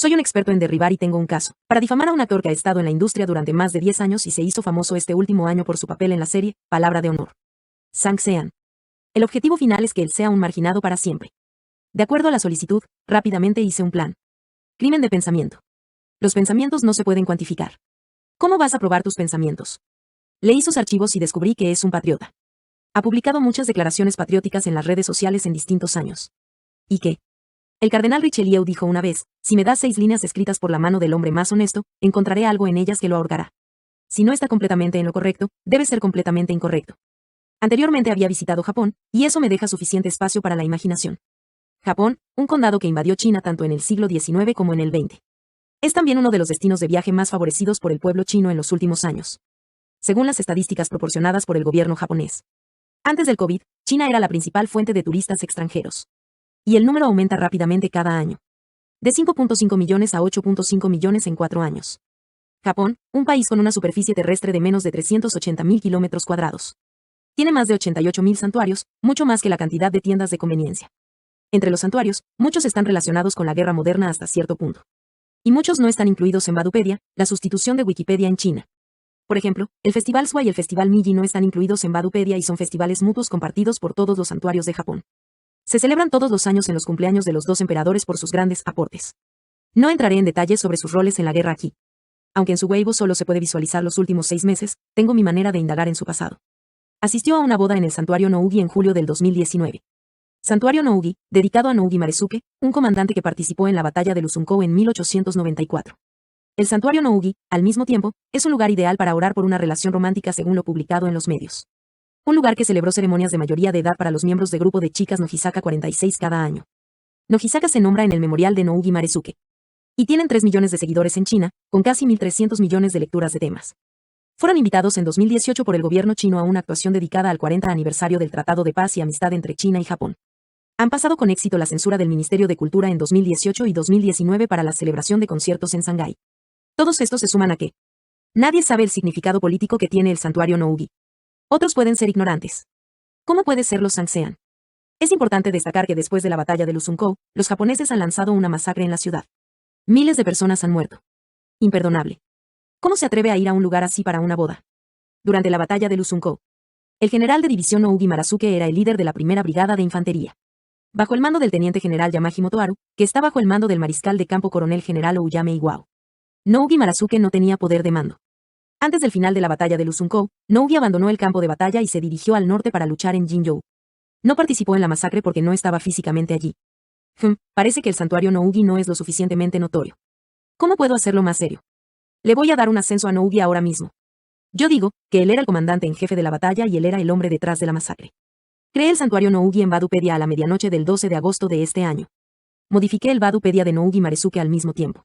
Soy un experto en derribar y tengo un caso para difamar a un actor que ha estado en la industria durante más de 10 años y se hizo famoso este último año por su papel en la serie Palabra de Honor. Sang Sean. El objetivo final es que él sea un marginado para siempre. De acuerdo a la solicitud, rápidamente hice un plan. Crimen de pensamiento. Los pensamientos no se pueden cuantificar. ¿Cómo vas a probar tus pensamientos? Leí sus archivos y descubrí que es un patriota. Ha publicado muchas declaraciones patrióticas en las redes sociales en distintos años. ¿Y qué? El cardenal Richelieu dijo una vez, si me das 6 líneas escritas por la mano del hombre más honesto, encontraré algo en ellas que lo ahorcará. Si no está completamente en lo correcto, debe ser completamente incorrecto. Anteriormente había visitado Japón, y eso me deja suficiente espacio para la imaginación. Japón, un condado que invadió China tanto en el siglo XIX como en el XX. Es también uno de los destinos de viaje más favorecidos por el pueblo chino en los últimos años. Según las estadísticas proporcionadas por el gobierno japonés. Antes del COVID, China era la principal fuente de turistas extranjeros. Y el número aumenta rápidamente cada año. De 5.5 millones a 8.5 millones en 4 años. Japón, un país con una superficie terrestre de menos de 380.000 kilómetros cuadrados. Tiene más de 88.000 santuarios, mucho más que la cantidad de tiendas de conveniencia. Entre los santuarios, muchos están relacionados con la guerra moderna hasta cierto punto. Y muchos no están incluidos en Badupedia, la sustitución de Wikipedia en China. Por ejemplo, el Festival Sua y el Festival Miji no están incluidos en Badupedia y son festivales mutuos compartidos por todos los santuarios de Japón. Se celebran todos los años en los cumpleaños de los 2 emperadores por sus grandes aportes. No entraré en detalles sobre sus roles en la guerra aquí. Aunque en su Weibo solo se puede visualizar los últimos 6 meses, tengo mi manera de indagar en su pasado. Asistió a una boda en el Santuario Nougi en julio del 2019. Santuario Nougi, dedicado a Nougi Maresuke, un comandante que participó en la batalla de Lusunkou en 1894. El Santuario Nougi, al mismo tiempo, es un lugar ideal para orar por una relación romántica según lo publicado en los medios. Un lugar que celebró ceremonias de mayoría de edad para los miembros de grupo de chicas Nohisaka 46 cada año. Nohisaka se nombra en el memorial de Nougi Maresuke. Y tienen 3 millones de seguidores en China, con casi 1.300 millones de lecturas de temas. Fueron invitados en 2018 por el gobierno chino a una actuación dedicada al 40 aniversario del Tratado de Paz y Amistad entre China y Japón. Han pasado con éxito la censura del Ministerio de Cultura en 2018 y 2019 para la celebración de conciertos en Shanghái. Todos estos se suman a que nadie sabe el significado político que tiene el santuario Nougi. Otros pueden ser ignorantes. ¿Cómo puede serlo Sang Sean? Es importante destacar que después de la batalla de Lusunkou, los japoneses han lanzado una masacre en la ciudad. Miles de personas han muerto. Imperdonable. ¿Cómo se atreve a ir a un lugar así para una boda? Durante la batalla de Lusunkou, el general de división Nougi Marasuke era el líder de la primera brigada de infantería. Bajo el mando del teniente general Yamaji Motoharu, que está bajo el mando del mariscal de campo coronel general Ouyame Iwao. Nougi Marasuke no tenía poder de mando. Antes del final de la batalla de Lusunkou, Nougi abandonó el campo de batalla y se dirigió al norte para luchar en Jinzhou. No participó en la masacre porque no estaba físicamente allí. Parece que el santuario Nougi no es lo suficientemente notorio. ¿Cómo puedo hacerlo más serio? Le voy a dar un ascenso a Nougi ahora mismo. Yo digo que él era el comandante en jefe de la batalla y él era el hombre detrás de la masacre. Creé el santuario Nougi en Badupedia a la medianoche del 12 de agosto de este año. Modifiqué el Badupedia de Nougi Maresuke al mismo tiempo.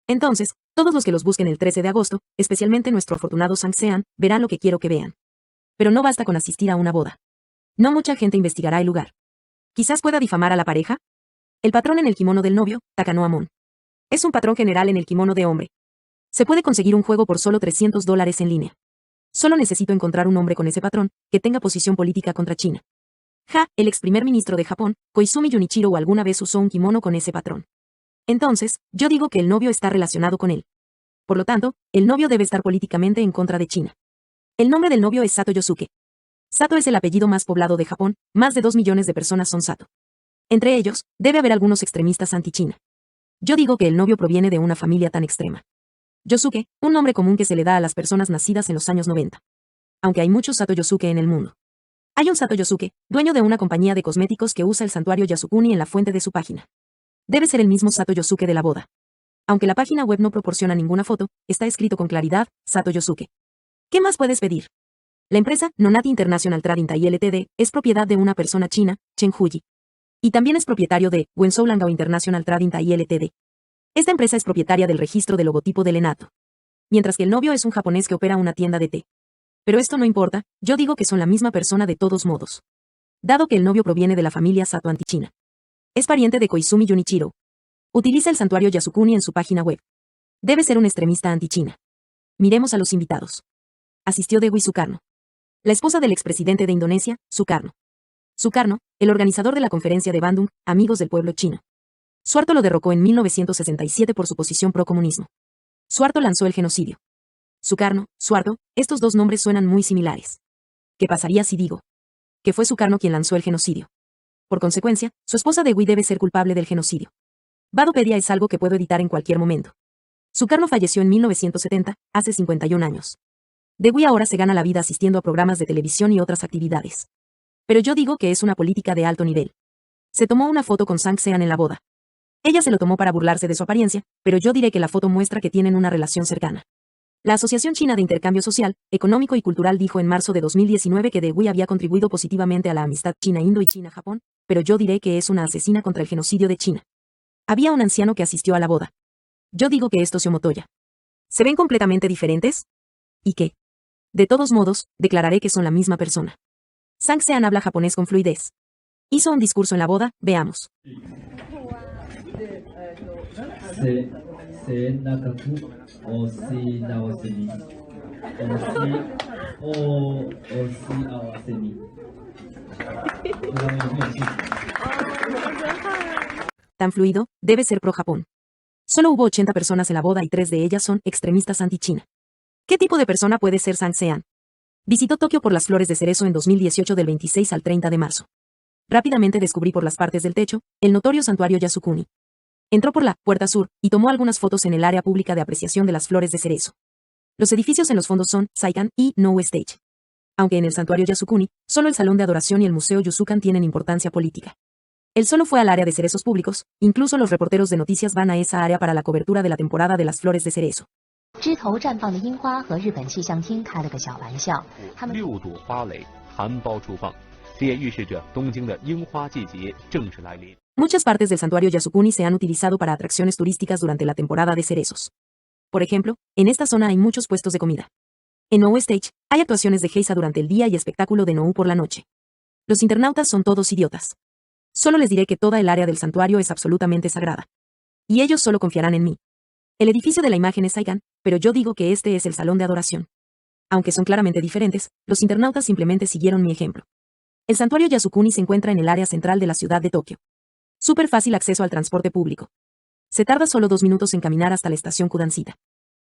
Entonces, todos los que los busquen el 13 de agosto, especialmente nuestro afortunado Sang Sean, verán lo que quiero que vean. Pero no basta con asistir a una boda. No mucha gente investigará el lugar. Quizás pueda difamar a la pareja. El patrón en el kimono del novio, Takano Amon. Es un patrón general en el kimono de hombre. Se puede conseguir un juego por solo $300 en línea. Solo necesito encontrar un hombre con ese patrón, que tenga posición política contra China. El ex primer ministro de Japón, Koizumi Junichiro, alguna vez usó un kimono con ese patrón. Entonces, yo digo que el novio está relacionado con él. Por lo tanto, el novio debe estar políticamente en contra de China. El nombre del novio es Sato Yosuke. Sato es el apellido más poblado de Japón, más de 2 millones de personas son Sato. Entre ellos, debe haber algunos extremistas anti-China. Yo digo que el novio proviene de una familia tan extrema. Yosuke, un nombre común que se le da a las personas nacidas en los años 90. Aunque hay muchos Sato Yosuke en el mundo. Hay un Sato Yosuke, dueño de una compañía de cosméticos que usa el santuario Yasukuni en la fuente de su página. Debe ser el mismo Sato Yosuke de la boda. Aunque la página web no proporciona ninguna foto, está escrito con claridad, Sato Yosuke. ¿Qué más puedes pedir? La empresa, Nonati International Trading Tai Ltd, es propiedad de una persona china, Chen Huyi. Y también es propietario de Wenzhou Langao International Trading Tai Ltd. Esta empresa es propietaria del registro del logotipo del Enato. Mientras que el novio es un japonés que opera una tienda de té. Pero esto no importa, yo digo que son la misma persona de todos modos. Dado que el novio proviene de la familia Sato anti-China. Es pariente de Koizumi Junichiro. Utiliza el santuario Yasukuni en su página web. Debe ser un extremista anti-China. Miremos a los invitados. Asistió Dewi Sukarno. La esposa del expresidente de Indonesia, Sukarno. Sukarno, el organizador de la conferencia de Bandung, Amigos del Pueblo Chino. Suharto lo derrocó en 1967 por su posición pro-comunismo. Suharto lanzó el genocidio. Sukarno, Suharto, estos dos nombres suenan muy similares. ¿Qué pasaría si digo que fue Sukarno quien lanzó el genocidio? Por consecuencia, su esposa Dewey debe ser culpable del genocidio. Badopedia es algo que puedo editar en cualquier momento. Sukarno falleció en 1970, hace 51 años. Dewey ahora se gana la vida asistiendo a programas de televisión y otras actividades. Pero yo digo que es una política de alto nivel. Se tomó una foto con Sang Sean en la boda. Ella se lo tomó para burlarse de su apariencia, pero yo diré que la foto muestra que tienen una relación cercana. La Asociación China de Intercambio Social, Económico y Cultural dijo en marzo de 2019 que Dewey había contribuido positivamente a la amistad China-Indo y China-Japón, pero yo diré que es una asesina contra el genocidio de China. Había un anciano que asistió a la boda. Yo digo que es Toshio Motoya. ¿Se ven completamente diferentes? ¿Y qué? De todos modos, declararé que son la misma persona. Sang Sean habla japonés con fluidez. Hizo un discurso en la boda, veamos. 'Tan fluido, debe ser pro-Japón. Solo hubo 80 personas en la boda y 3 de ellas son extremistas anti-China. ¿Qué tipo de persona puede ser Sang Sean? Visitó Tokio por las flores de cerezo en 2018 del 26 al 30 de marzo. Rápidamente descubrí por las partes del techo el notorio santuario Yasukuni. Entró por la puerta sur y tomó algunas fotos en el área pública de apreciación de las flores de cerezo. Los edificios en los fondos son Saikan y No Stage. Aunque en el santuario Yasukuni, solo el salón de adoración y el museo Yusukan tienen importancia política. Él solo fue al área de cerezos públicos, incluso los reporteros de noticias van a esa área para la cobertura de la temporada de las flores de cerezo. 枝头绽放的樱花和日本气象厅开了个小玩笑，他们6朵花蕾含苞初放，这也预示着东京的樱花季节正式来临。 Muchas partes del santuario Yasukuni se han utilizado para atracciones turísticas durante la temporada de cerezos. Por ejemplo, en esta zona hay muchos puestos de comida. En No Stage, hay actuaciones de geisha durante el día y espectáculo de Nou por la noche. Los internautas son todos idiotas. Solo les diré que toda el área del santuario es absolutamente sagrada. Y ellos solo confiarán en mí. El edificio de la imagen es Saikan, pero yo digo que este es el salón de adoración. Aunque son claramente diferentes, los internautas simplemente siguieron mi ejemplo. El santuario Yasukuni se encuentra en el área central de la ciudad de Tokio. Súper fácil acceso al transporte público. Se tarda solo 2 minutos en caminar hasta la estación Kudansita.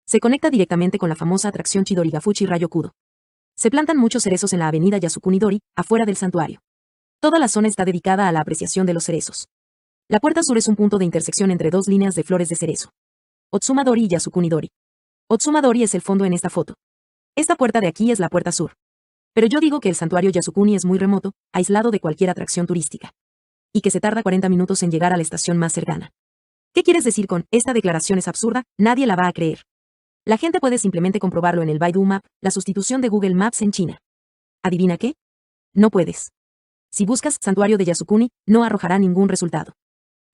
Se conecta directamente con la famosa atracción Chidorigafuchi Rayokudo. Se plantan muchos cerezos en la avenida Yasukuni-dori, afuera del santuario. Toda la zona está dedicada a la apreciación de los cerezos. La puerta sur es un punto de intersección entre 2 líneas de flores de cerezo. Otsuma-dori y Yasukuni-dori. Otsuma-dori es el fondo en esta foto. Esta puerta de aquí es la puerta sur. Pero yo digo que el santuario Yasukuni es muy remoto, aislado de cualquier atracción turística. Y que se tarda 40 minutos en llegar a la estación más cercana. ¿Qué quieres decir con esta declaración es absurda? Nadie la va a creer. La gente puede simplemente comprobarlo en el Baidu Map, la sustitución de Google Maps en China. ¿Adivina qué? No puedes. Si buscas santuario de Yasukuni, no arrojará ningún resultado.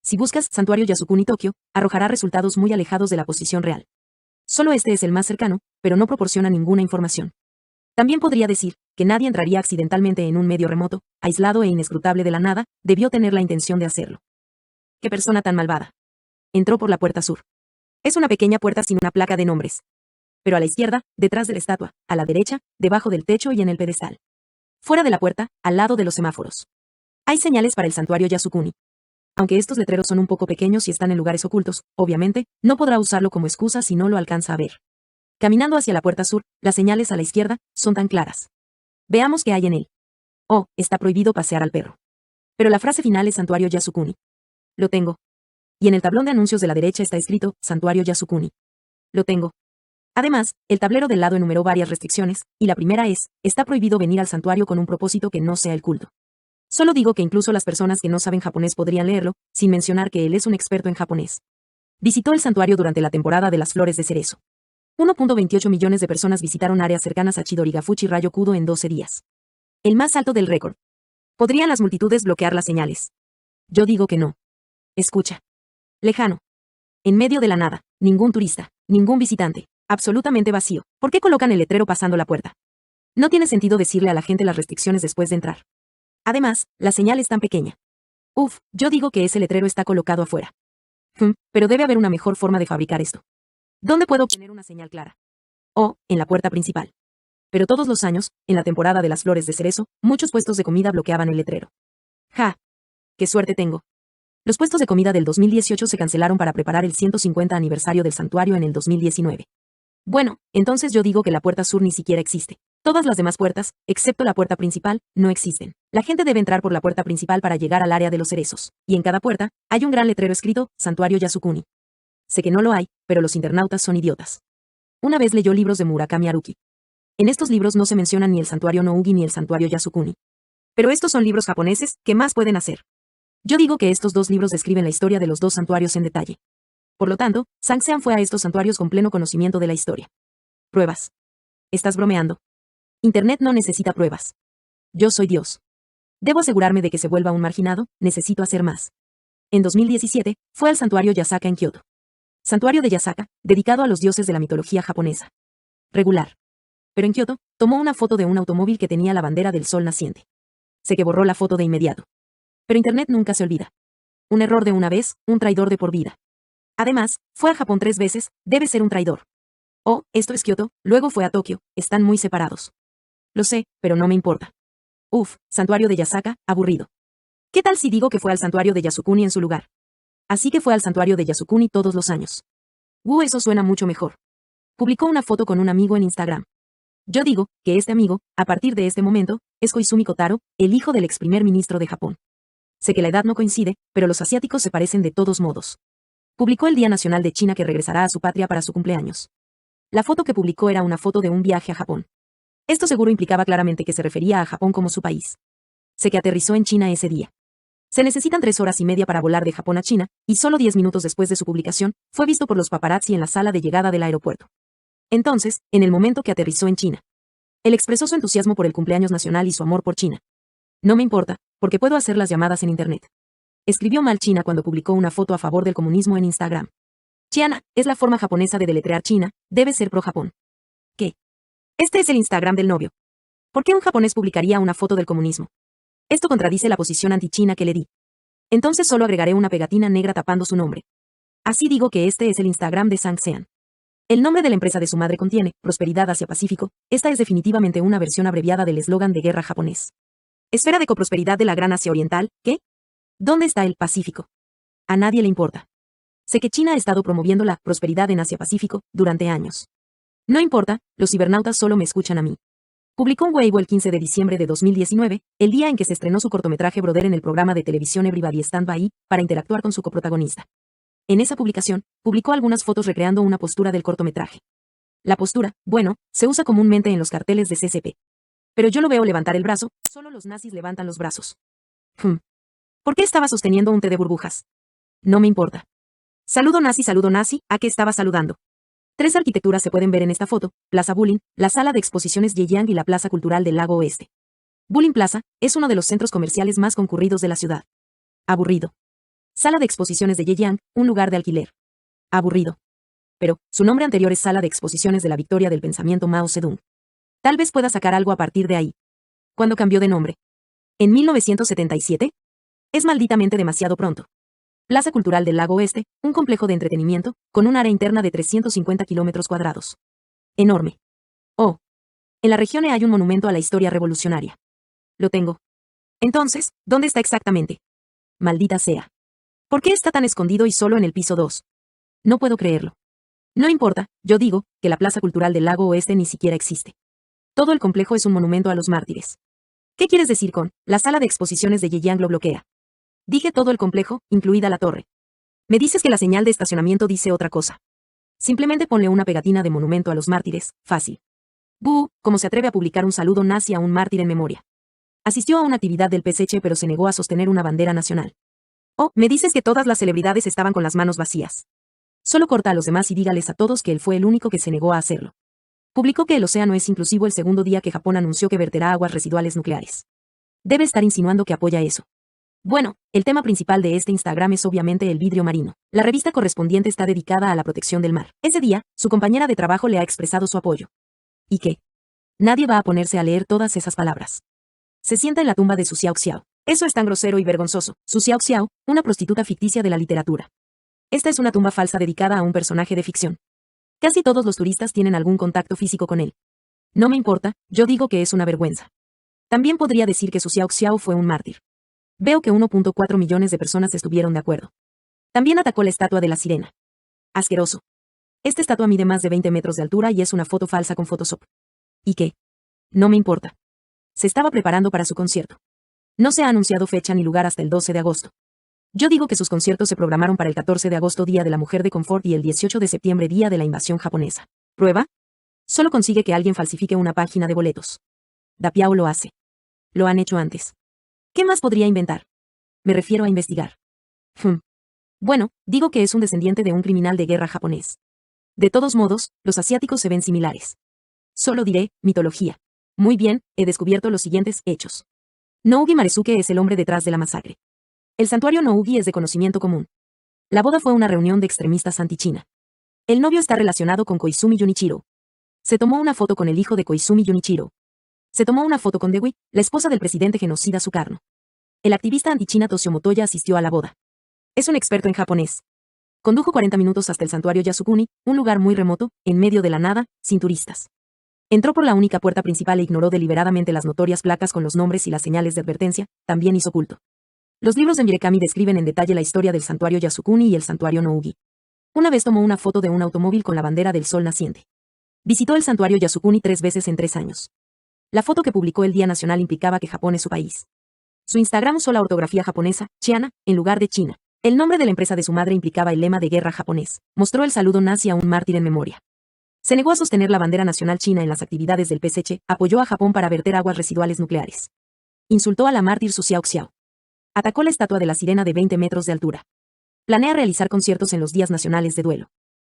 Si buscas santuario Yasukuni Tokio, arrojará resultados muy alejados de la posición real. Solo este es el más cercano, pero no proporciona ninguna información. También podría decir que nadie entraría accidentalmente en un medio remoto, aislado e inescrutable de la nada, debió tener la intención de hacerlo. ¡Qué persona tan malvada! Entró por la puerta sur. Es una pequeña puerta sin una placa de nombres. Pero a la izquierda, detrás de la estatua, a la derecha, debajo del techo y en el pedestal. Fuera de la puerta, al lado de los semáforos. Hay señales para el santuario Yasukuni. Aunque estos letreros son un poco pequeños y están en lugares ocultos, obviamente, no podrá usarlo como excusa si no lo alcanza a ver. Caminando hacia la puerta sur, las señales a la izquierda son tan claras. Veamos qué hay en él. Oh, está prohibido pasear al perro. Pero la frase final es Santuario Yasukuni. Lo tengo. Y en el tablón de anuncios de la derecha está escrito Santuario Yasukuni. Lo tengo. Además, el tablero del lado enumeró varias restricciones, y la primera es, está prohibido venir al santuario con un propósito que no sea el culto. Solo digo que incluso las personas que no saben japonés podrían leerlo, sin mencionar que él es un experto en japonés. Visitó el santuario durante la temporada de las flores de cerezo. 1.28 millones de personas visitaron áreas cercanas a Chidorigafuchi Rayokudo en 12 días. El más alto del récord. ¿Podrían las multitudes bloquear las señales? Yo digo que no. Escucha. Lejano. En medio de la nada, ningún turista, ningún visitante, absolutamente vacío. ¿Por qué colocan el letrero pasando la puerta? No tiene sentido decirle a la gente las restricciones después de entrar. Además, la señal es tan pequeña. Uf, yo digo que ese letrero está colocado afuera. Pero debe haber una mejor forma de fabricar esto. ¿Dónde puedo obtener una señal clara? Oh, en la puerta principal. Pero todos los años, en la temporada de las flores de cerezo, muchos puestos de comida bloqueaban el letrero. ¡Ja! ¡Qué suerte tengo! Los puestos de comida del 2018 se cancelaron para preparar el 150 aniversario del santuario en el 2019. Bueno, entonces yo digo que la puerta sur ni siquiera existe. Todas las demás puertas, excepto la puerta principal, no existen. La gente debe entrar por la puerta principal para llegar al área de los cerezos, y en cada puerta, hay un gran letrero escrito, Santuario Yasukuni. Sé que no lo hay, pero los internautas son idiotas. Una vez leyó libros de Murakami Haruki. En estos libros no se mencionan ni el santuario Nougi ni el santuario Yasukuni. Pero estos son libros japoneses, ¿qué más pueden hacer? Yo digo que estos dos libros describen la historia de los dos santuarios en detalle. Por lo tanto, Sang-sean fue a estos santuarios con pleno conocimiento de la historia. Pruebas. ¿Estás bromeando? Internet no necesita pruebas. Yo soy Dios. Debo asegurarme de que se vuelva un marginado, necesito hacer más. En 2017, fue al santuario Yasaka en Kioto. Santuario de Yasaka, dedicado a los dioses de la mitología japonesa. Regular. Pero en Kioto, tomó una foto de un automóvil que tenía la bandera del sol naciente. Sé que borró la foto de inmediato. Pero Internet nunca se olvida. Un error de una vez, un traidor de por vida. Además, fue a Japón 3 veces, debe ser un traidor. Oh, esto es Kioto, luego fue a Tokio, están muy separados. Lo sé, pero no me importa. Uf, santuario de Yasaka, aburrido. ¿Qué tal si digo que fue al santuario de Yasukuni en su lugar? Así que fue al santuario de Yasukuni todos los años. Eso suena mucho mejor. Publicó una foto con un amigo en Instagram. Yo digo que este amigo, a partir de este momento, es Koizumi Kotaro, el hijo del ex primer ministro de Japón. Sé que la edad no coincide, pero los asiáticos se parecen de todos modos. Publicó el Día Nacional de China que regresará a su patria para su cumpleaños. La foto que publicó era una foto de un viaje a Japón. Esto seguro implicaba claramente que se refería a Japón como su país. Sé que aterrizó en China ese día. Se necesitan 3 horas y media para volar de Japón a China, y solo 10 minutos después de su publicación, fue visto por los paparazzi en la sala de llegada del aeropuerto. Entonces, en el momento que aterrizó en China, él expresó su entusiasmo por el cumpleaños nacional y su amor por China. No me importa, porque puedo hacer las llamadas en Internet. Escribió mal China cuando publicó una foto a favor del comunismo en Instagram. Chiana, es la forma japonesa de deletrear China, debe ser pro-Japón. ¿Qué? Este es el Instagram del novio. ¿Por qué un japonés publicaría una foto del comunismo? Esto contradice la posición anti-China que le di. Entonces solo agregaré una pegatina negra tapando su nombre. Así digo que este es el Instagram de Sang-sean. El nombre de la empresa de su madre contiene, Prosperidad Asia-Pacífico, esta es definitivamente una versión abreviada del eslogan de guerra japonés. Esfera de coprosperidad de la Gran Asia Oriental, ¿qué? ¿Dónde está el Pacífico? A nadie le importa. Sé que China ha estado promoviendo la prosperidad en Asia-Pacífico durante años. No importa, los cibernautas solo me escuchan a mí. Publicó un Weibo el 15 de diciembre de 2019, el día en que se estrenó su cortometraje Brother en el programa de televisión Everybody Stand By, para interactuar con su coprotagonista. En esa publicación, publicó algunas fotos recreando una postura del cortometraje. La postura, bueno, se usa comúnmente en los carteles de CCP. Pero yo lo veo levantar el brazo, solo los nazis levantan los brazos. ¿Por qué estaba sosteniendo un té de burbujas? No me importa. Saludo nazi, ¿a qué estaba saludando? 3 arquitecturas se pueden ver en esta foto, Plaza Bulin, la sala de exposiciones Yeyang y la Plaza Cultural del Lago Oeste. Bulin Plaza es uno de los centros comerciales más concurridos de la ciudad. Aburrido. Sala de exposiciones de Yeyang, un lugar de alquiler. Aburrido. Pero, su nombre anterior es Sala de exposiciones de la Victoria del Pensamiento Mao Zedong. Tal vez pueda sacar algo a partir de ahí. ¿Cuándo cambió de nombre? ¿En 1977? Es malditamente demasiado pronto. Plaza Cultural del Lago Oeste, un complejo de entretenimiento, con un área interna de 350 kilómetros cuadrados. Enorme. Oh. En la región hay un monumento a la historia revolucionaria. Lo tengo. Entonces, ¿dónde está exactamente? Maldita sea. ¿Por qué está tan escondido y solo en el piso 2? No puedo creerlo. No importa, yo digo, que la Plaza Cultural del Lago Oeste ni siquiera existe. Todo el complejo es un monumento a los mártires. ¿Qué quieres decir con, la sala de exposiciones de Yeyang lo bloquea? Dije todo el complejo, incluida la torre. Me dices que la señal de estacionamiento dice otra cosa. Simplemente ponle una pegatina de monumento a los mártires, fácil. ¿Cómo se atreve a publicar un saludo nazi a un mártir en memoria? Asistió a una actividad del PSC pero se negó a sostener una bandera nacional. Oh, me dices que todas las celebridades estaban con las manos vacías. Solo corta a los demás y dígales a todos que él fue el único que se negó a hacerlo. Publicó que el océano es inclusivo el segundo día que Japón anunció que verterá aguas residuales nucleares. Debe estar insinuando que apoya eso. Bueno, el tema principal de este Instagram es obviamente el vidrio marino. La revista correspondiente está dedicada a la protección del mar. Ese día, su compañera de trabajo le ha expresado su apoyo. ¿Y qué? Nadie va a ponerse a leer todas esas palabras. Se sienta en la tumba de Su Xiao Xiao. Eso es tan grosero y vergonzoso. Su Xiao Xiao, una prostituta ficticia de la literatura. Esta es una tumba falsa dedicada a un personaje de ficción. Casi todos los turistas tienen algún contacto físico con él. No me importa, yo digo que es una vergüenza. También podría decir que Su Xiao Xiao fue un mártir. Veo que 1.4 millones de personas estuvieron de acuerdo. También atacó la estatua de la sirena. Asqueroso. Esta estatua mide más de 20 metros de altura y es una foto falsa con Photoshop. ¿Y qué? No me importa. Se estaba preparando para su concierto. No se ha anunciado fecha ni lugar hasta el 12 de agosto. Yo digo que sus conciertos se programaron para el 14 de agosto, Día de la Mujer de Confort, y el 18 de septiembre, Día de la Invasión Japonesa. ¿Prueba? Solo consigue que alguien falsifique una página de boletos. Dapiao lo hace. Lo han hecho antes. ¿Qué más podría inventar? Me refiero a investigar. Bueno, digo que es un descendiente de un criminal de guerra japonés. De todos modos, los asiáticos se ven similares. Solo diré, mitología. Muy bien, he descubierto los siguientes hechos. Nougi Maresuke es el hombre detrás de la masacre. El santuario Nougi es de conocimiento común. La boda fue una reunión de extremistas anti-China. El novio está relacionado con Koizumi Junichiro. Se tomó una foto con el hijo de Koizumi Junichiro. Se tomó una foto con Dewey, la esposa del presidente genocida Sukarno. El activista anti-China Toshio Motoya asistió a la boda. Es un experto en japonés. Condujo 40 minutos hasta el santuario Yasukuni, un lugar muy remoto, en medio de la nada, sin turistas. Entró por la única puerta principal e ignoró deliberadamente las notorias placas con los nombres y las señales de advertencia, también hizo culto. Los libros de Murakami describen en detalle la historia del santuario Yasukuni y el santuario Nougi. Una vez tomó una foto de un automóvil con la bandera del sol naciente. Visitó el santuario Yasukuni 3 veces en 3 años. La foto que publicó el Día Nacional implicaba que Japón es su país. Su Instagram usó la ortografía japonesa, Chiana, en lugar de China. El nombre de la empresa de su madre implicaba el lema de guerra japonés. Mostró el saludo nazi a un mártir en memoria. Se negó a sostener la bandera nacional china en las actividades del PSC, apoyó a Japón para verter aguas residuales nucleares. Insultó a la mártir Su Xiao Xiao. Atacó la estatua de la sirena de 20 metros de altura. Planea realizar conciertos en los días nacionales de duelo.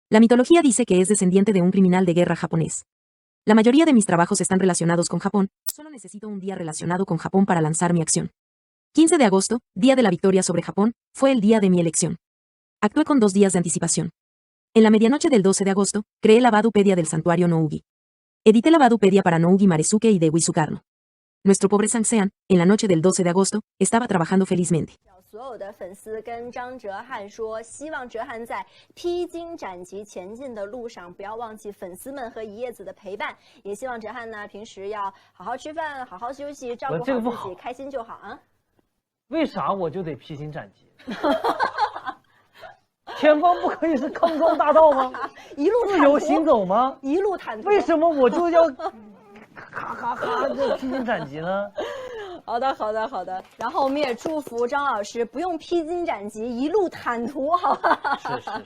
La mitología dice que es descendiente de un criminal de guerra japonés. La mayoría de mis trabajos están relacionados con Japón, solo necesito un día relacionado con Japón para lanzar mi acción. 15 de agosto, día de la victoria sobre Japón, fue el día de mi elección. Actué con 2 días de anticipación. En la medianoche del 12 de agosto, creé la Badupedia del santuario Nougi. Edité la Badupedia para Nougi Maresuke y Dewey Sukarno. Nuestro pobre Sang-sean, en la noche del 12 de agosto, estaba trabajando felizmente. 所有的粉丝跟张哲瀚说，希望哲瀚在披荆斩棘前进的路上，不要忘记粉丝们和一叶子的陪伴，也希望哲瀚呢平时要好好吃饭，好好休息，照顾好自己，开心就好啊。为啥我就得披荆斩棘？前方不可以是康庄大道吗？一路自由行走吗？一路坦途。为什么我就要咔咔咔的披荆斩棘呢？好的，好的，好的。然后我们也祝福张老师不用披荆斩棘，一路坦途，好吧？是是是。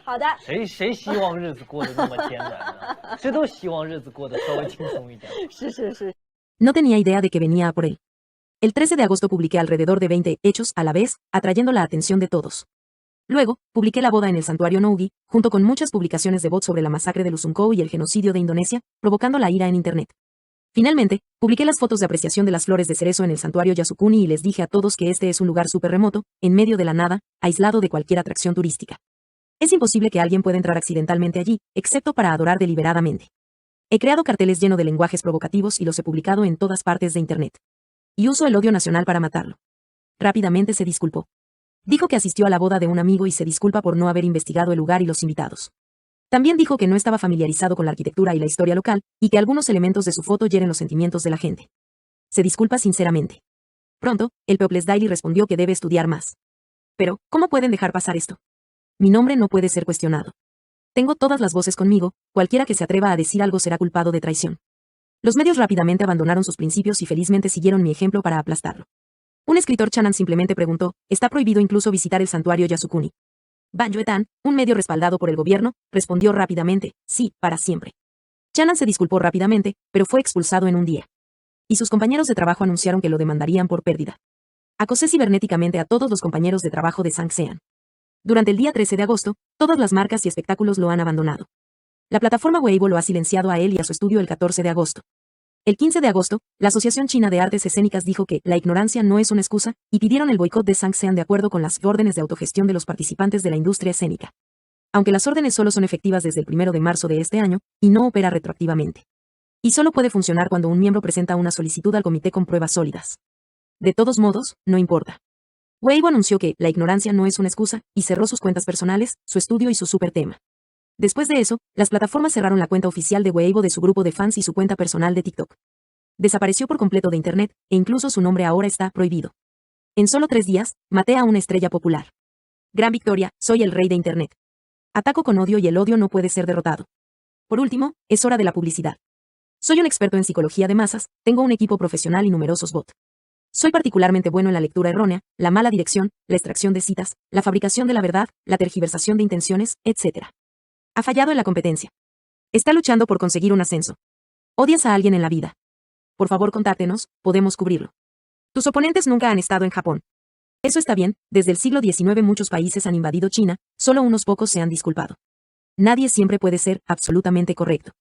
好的。谁希望日子过得那么艰难呢？谁都希望日子过得稍微轻松一点。是是是。No tenía idea de que venía a por él. El 13 de agosto publiqué alrededor de 20 hechos a la vez, atrayendo la atención de todos. Luego, publiqué la boda en el santuario Nougi, junto con muchas publicaciones de bots sobre la masacre de Usunkou y el genocidio de Indonesia, provocando la ira en Internet. Finalmente, publiqué las fotos de apreciación de las flores de cerezo en el santuario Yasukuni y les dije a todos que este es un lugar súper remoto, en medio de la nada, aislado de cualquier atracción turística. Es imposible que alguien pueda entrar accidentalmente allí, excepto para adorar deliberadamente. He creado carteles llenos de lenguajes provocativos y los he publicado en todas partes de Internet. Y uso el odio nacional para matarlo. Rápidamente se disculpó. Dijo que asistió a la boda de un amigo y se disculpa por no haber investigado el lugar y los invitados. También dijo que no estaba familiarizado con la arquitectura y la historia local, y que algunos elementos de su foto hieren los sentimientos de la gente. Se disculpa sinceramente. Pronto, el People's Daily respondió que debe estudiar más. Pero, ¿cómo pueden dejar pasar esto? Mi nombre no puede ser cuestionado. Tengo todas las voces conmigo, cualquiera que se atreva a decir algo será culpado de traición. Los medios rápidamente abandonaron sus principios y felizmente siguieron mi ejemplo para aplastarlo. Un escritor Chanan simplemente preguntó, ¿está prohibido incluso visitar el santuario Yasukuni? Banjoetan, un medio respaldado por el gobierno, respondió rápidamente, sí, para siempre. Chanan se disculpó rápidamente, pero fue expulsado en un día. Y sus compañeros de trabajo anunciaron que lo demandarían por pérdida. Acosé cibernéticamente a todos los compañeros de trabajo de Sang-sean. Durante el día 13 de agosto, todas las marcas y espectáculos lo han abandonado. La plataforma Weibo lo ha silenciado a él y a su estudio el 14 de agosto. El 15 de agosto, la Asociación China de Artes Escénicas dijo que la ignorancia no es una excusa, y pidieron el boicot de Sang-sean de acuerdo con las órdenes de autogestión de los participantes de la industria escénica. Aunque las órdenes solo son efectivas desde el 1 de marzo de este año, y no opera retroactivamente. Y solo puede funcionar cuando un miembro presenta una solicitud al comité con pruebas sólidas. De todos modos, no importa. Weibo anunció que la ignorancia no es una excusa, y cerró sus cuentas personales, su estudio y su super tema. Después de eso, las plataformas cerraron la cuenta oficial de Weibo de su grupo de fans y su cuenta personal de TikTok. Desapareció por completo de Internet, e incluso su nombre ahora está prohibido. En solo 3 días, maté a una estrella popular. Gran victoria, soy el rey de Internet. Ataco con odio y el odio no puede ser derrotado. Por último, es hora de la publicidad. Soy un experto en psicología de masas, tengo un equipo profesional y numerosos bots. Soy particularmente bueno en la lectura errónea, la mala dirección, la extracción de citas, la fabricación de la verdad, la tergiversación de intenciones, etc. Ha fallado en la competencia. Está luchando por conseguir un ascenso. ¿Odias a alguien en la vida? Por favor, contáctenos, podemos cubrirlo. Tus oponentes nunca han estado en Japón. Eso está bien, desde el siglo XIX muchos países han invadido China, solo unos pocos se han disculpado. Nadie siempre puede ser absolutamente correcto.